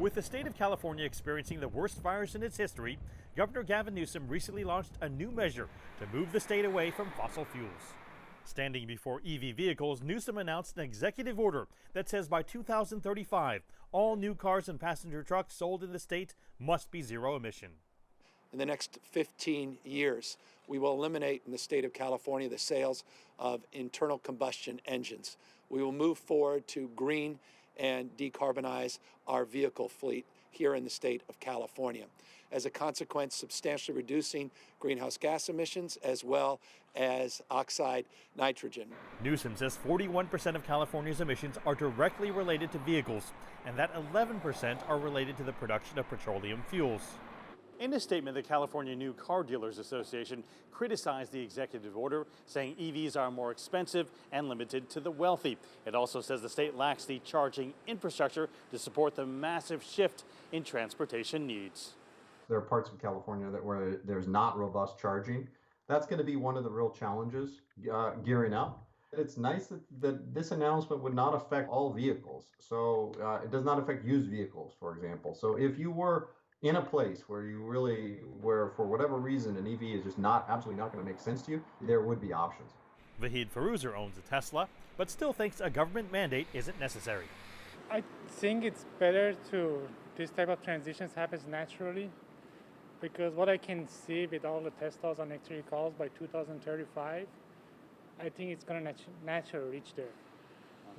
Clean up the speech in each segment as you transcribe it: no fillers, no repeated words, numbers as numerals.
With the state of California experiencing the worst fires in its history, Governor Gavin Newsom recently launched a new measure to move the state away from fossil fuels. Standing before EV vehicles, Newsom announced an executive order that says by 2035, all new cars and passenger trucks sold in the state must be zero emission. In the next 15 years, we will eliminate in the state of California the sales of internal combustion engines. We will move forward to green and decarbonize our vehicle fleet here in the state of California. As a consequence, substantially reducing greenhouse gas emissions as well as oxide nitrogen. Newsom says 41% of California's emissions are directly related to vehicles, and that 11% are related to the production of petroleum fuels. In a statement, the California New Car Dealers Association criticized the executive order, saying EVs are more expensive and limited to the wealthy. It also says the state lacks the charging infrastructure to support the massive shift in transportation needs. There are parts of California where there's not robust charging. That's going to be one of the real challenges gearing up. It's nice that this announcement would not affect all vehicles. So it does not affect used vehicles, for example. So if you were in a place where for whatever reason an EV is just absolutely not going to make sense to you, there would be options. Vahid Farouzer owns a Tesla, but still thinks a government mandate isn't necessary. I think it's better this type of transitions happens naturally, because what I can see with all the Teslas on electric cars by 2035, I think it's going to naturally reach there.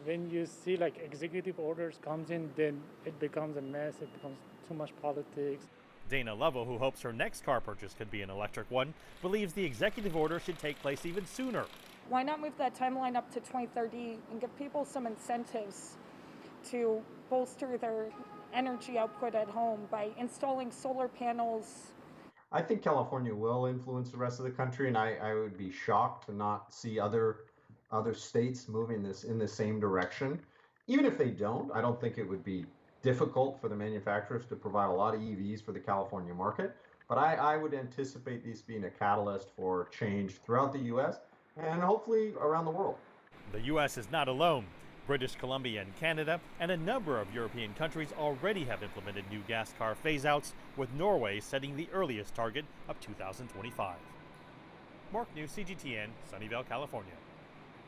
When you see like executive orders comes in, then it becomes a mess. It becomes too much politics. Dana Lovell, who hopes her next car purchase could be an electric one, believes the executive order should take place even sooner. Why not move that timeline up to 2030 and give people some incentives to bolster their energy output at home by installing solar panels? I think California will influence the rest of the country, and I would be shocked to not see other states moving in the same direction. Even if they don't, I don't think it would be difficult for the manufacturers to provide a lot of EVs for the California market. But I would anticipate these being a catalyst for change throughout the U.S. and hopefully around the world. The U.S. is not alone. British Columbia and Canada and a number of European countries already have implemented new gas car phase-outs, with Norway setting the earliest target of 2025. Mark New, CGTN, Sunnyvale, California.